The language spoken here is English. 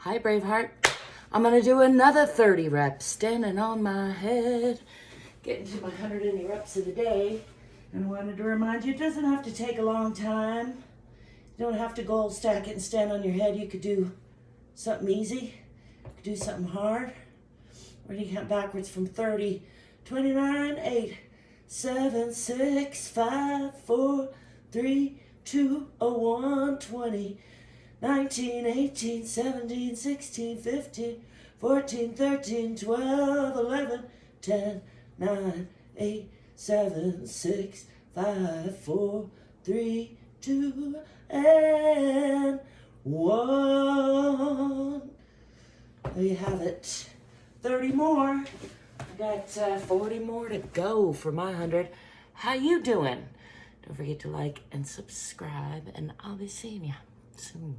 Hi, Braveheart. I'm gonna do another 30 reps, standing on my head. Getting to my 180 reps of the day. And I wanted to remind you, it doesn't have to take a long time. You don't have to gold stack it and stand on your head. You could do something easy. You could do something hard. We're gonna count backwards from 30. 29, 8, 7, 6, 5, 4, 3, 2, 1, 20. 19, 18, 17, 16, 15, 14, 13, 12, 11, 10, 9, 8, 7, 6, 5, 4, 3, 2, and 1. There you have it. 30 more. I got 40 more to go for my 100. How you doing? Don't forget to like and subscribe, and I'll be seeing you soon.